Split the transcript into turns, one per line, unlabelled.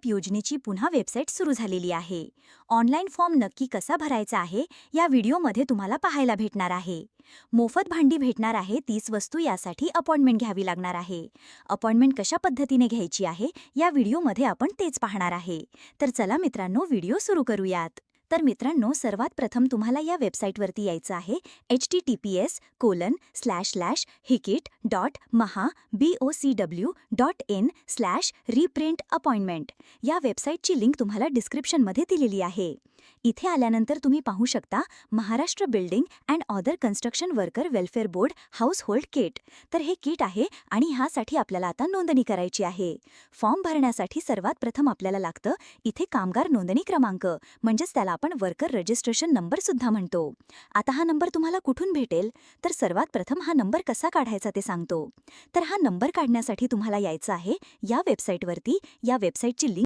योजनेची पुन्हा वेबसाईट सुरू झालेली आहे. ऑनलाईन फॉर्म नक्की कसा भरायचा आहे या व्हिडिओमध्ये तुम्हाला पाहायला भेटणार आहे. मोफत भांडी भेटणार आहे 30 वस्तू, यासाठी अपॉइंटमेंट घ्यावी लागणार आहे. अपॉइंटमेंट कशा पद्धतीने घ्यायची आहे या व्हिडिओमध्ये आपण तेच पाहणार आहे. तर चला मित्रांनो, व्हिडिओ सुरू करूयात. तर मित्रांनो, सर्वात प्रथम तुम्हाला या वेबसाईटवरती यायचं आहे. https://hikit.mahbocw.in/reprintappointment या वेबसाईटची लिंक तुम्हाला डिस्क्रिप्शनमध्ये दिलेली आहे. इथे आल्यानंतर तुम्ही पाहू शकता Maharashtra building and other construction worker welfare board house hold kit. तर हे किट आहे आणि ह्यासाठी आपल्याला आता नोंदणी करायची आहे. फॉर्म भरण्यासाठी सर्वात प्रथम आपल्याला लागतं इथे कामगार नोंदणी क्रमांक, म्हणजेच त्याला आपण वर्कर रजिस्ट्रेशन नंबर सुद्धा म्हणतो. आता हा नंबर तुम्हाला कुठून भेटेल? तर सर्वात प्रथम हा नंबर कसा काढायचा ते सांगतो. तर हा नंबर काढण्यासाठी तुम्हाला यायचं आहे या वेबसाईटवरती. या वेबसाईटची लिंक